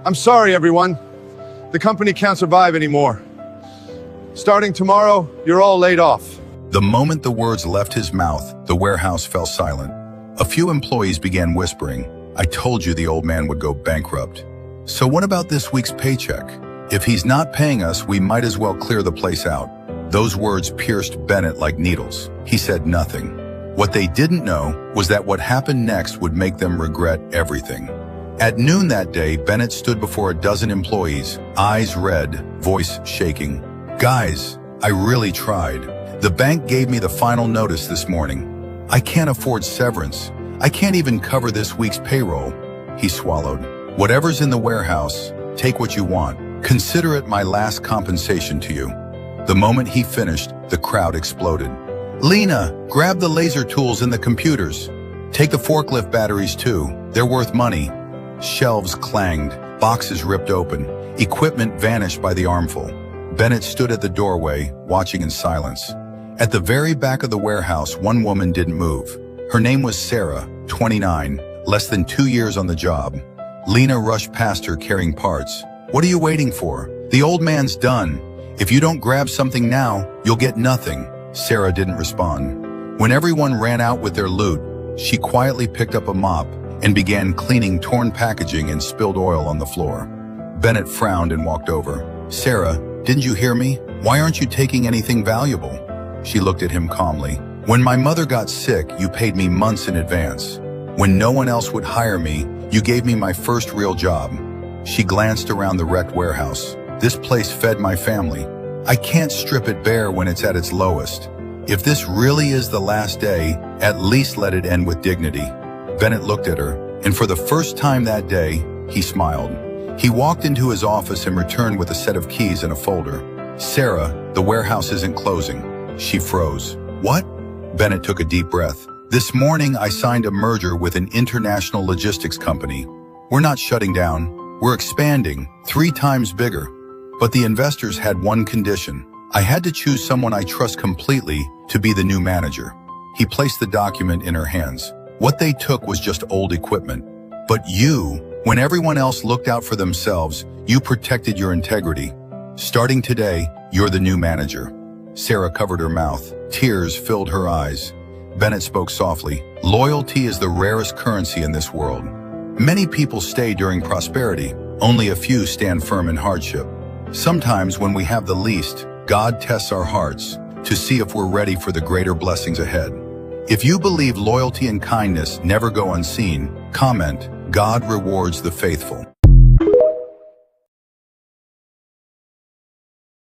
I'm sorry, everyone. The company can't survive anymore. Starting tomorrow, you're all laid off. The moment the words left his mouth, the warehouse fell silent. A few employees began whispering, "I told you the old man would go bankrupt." "So what about this week's paycheck? If he's not paying us, we might as well clear the place out." Those words pierced Bennett like needles. He said nothing. What they didn't know was that what happened next would make them regret everything. At noon that day, Bennett stood before a dozen employees, eyes red, voice shaking. "Guys, I really tried. The bank gave me the final notice this morning. I can't afford severance. I can't even cover this week's payroll." He swallowed. "Whatever's in the warehouse, take what you want. Consider it my last compensation to you." The moment he finished, the crowd exploded. "Lena, grab the laser tools and the computers. Take the forklift batteries too. They're worth money." Shelves clanged, boxes ripped open, equipment vanished by the armful. Bennett stood at the doorway, watching in silence. At the very back of the warehouse, one woman didn't move. Her name was Sarah, 29, less than 2 years on the job. Lena rushed past her carrying parts. "What are you waiting for? The old man's done. If you don't grab something now, you'll get nothing." Sarah didn't respond. When everyone ran out with their loot, she quietly picked up a mop and began cleaning torn packaging and spilled oil on the floor. Bennett frowned and walked over. "Sarah, didn't you hear me? Why aren't you taking anything valuable?" She looked at him calmly. "When my mother got sick, you paid me months in advance. When no one else would hire me, you gave me my first real job." She glanced around the wrecked warehouse. "This place fed my family. I can't strip it bare when it's at its lowest. If this really is the last day, at least let it end with dignity." Bennett looked at her, and for the first time that day, he smiled. He walked into his office and returned with a set of keys and a folder. "Sarah, the warehouse isn't closing." She froze. "What?" Bennett took a deep breath. "This morning I signed a merger with an international logistics company. We're not shutting down. We're expanding, 3 times bigger. But the investors had one condition. I had to choose someone I trust completely to be the new manager." He placed the document in her hands. "What they took was just old equipment. But you, when everyone else looked out for themselves, you protected your integrity. Starting today, you're the new manager." Sarah covered her mouth. Tears filled her eyes. Bennett spoke softly. "Loyalty is the rarest currency in this world. Many people stay during prosperity. Only a few stand firm in hardship. Sometimes when we have the least, God tests our hearts to see if we're ready for the greater blessings ahead. If you believe loyalty and kindness never go unseen, comment, "God rewards the faithful."